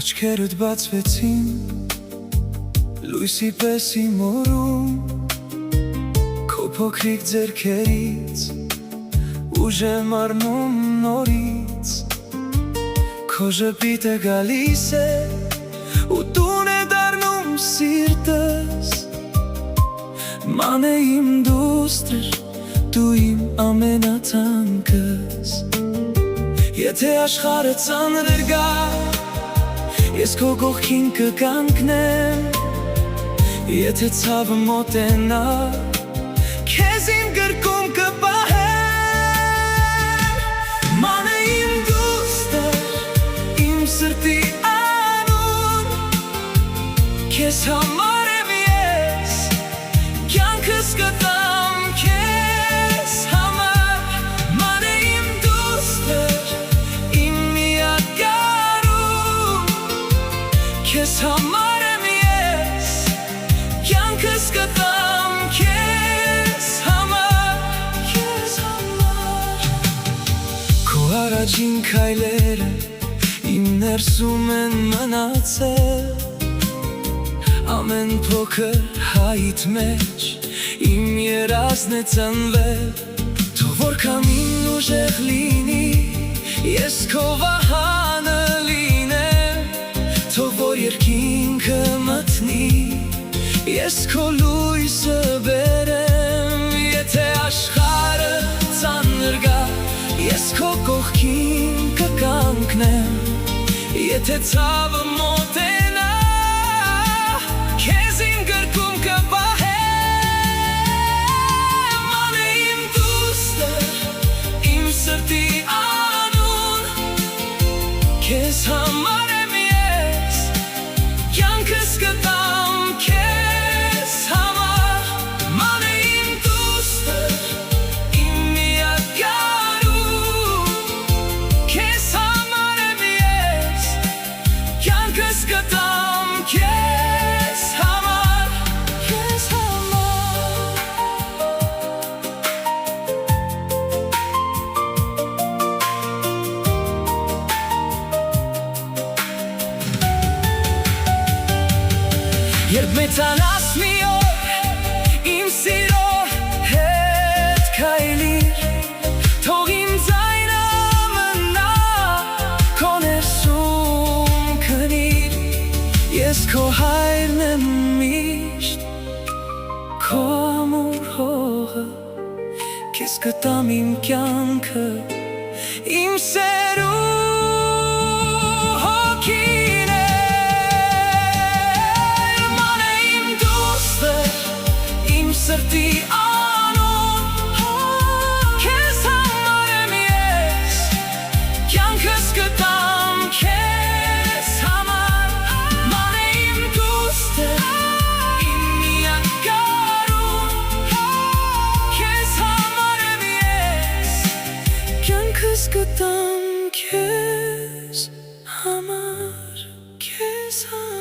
Աչքերդ բացվեցին լույսի պես իմ օրում, քո փոքրիկ ձեռքերից ուժ եմ առնում նորից, քո ժպիտը գալիս է ու տուն է դառնում սիրտս, ման է իմ դուստր, դու իմ ամենաթանկս, եթե աշխարհը ծանր գա, ես քո կողքին կկանգնեմ, եթե ցավը մոտենա, քեզ իմ գրկում կպահեմ, ման է իմ դուստր, իմ սրտի անուն, քեզ համար եմ ես, կյանքս կտամ քեզ համար, ման է իմ դուստր, իմ միակ Քեզ համար եմ ես, կյանքս կտամ քեզ համար, Քո առաջին քայլերը իմ ներսում են մնացել, ամեն փոքր հայիդ մեջ իմ երազն է ծնվել, թող որքան իմ ուժեղ լինի, ես քո վահանը Թող որ երկինքը մտնի, ես քո լույսը բերեմ, եթե աշխարհը ծանր գա, ես քո կողքին կկանգնեմ, եթե ցավը մոտենա, քեզ իմ գրկում կպահեմ, ման է իմ դուստր, իմ սրտի անուն, քեզ համար Կյանքս կտամ քեզ համար, ման է իմ դուստր, իմ միակ գարուն, քեզ համար եմ ես, կյանքս կտամ քեզ համար, Երբ մեծանաս մի օր, իմ սիրո հետ քայլիր, թող իմ ձայնը մնա, քո ներսում քնիր, ես քո հայրն եմ միշտ, քո ամուր հողը, քեզ կտամ իմ կյանքը, իմ սերուն Սրտի անուն, քեզ համար եմ ես, կյանքս կտամ քեզ համար, ման է իմ դուստր, իմ միակ գարուն, քեզ համար եմ ես, կյանքս կտամ քեզ համար, քեզ համար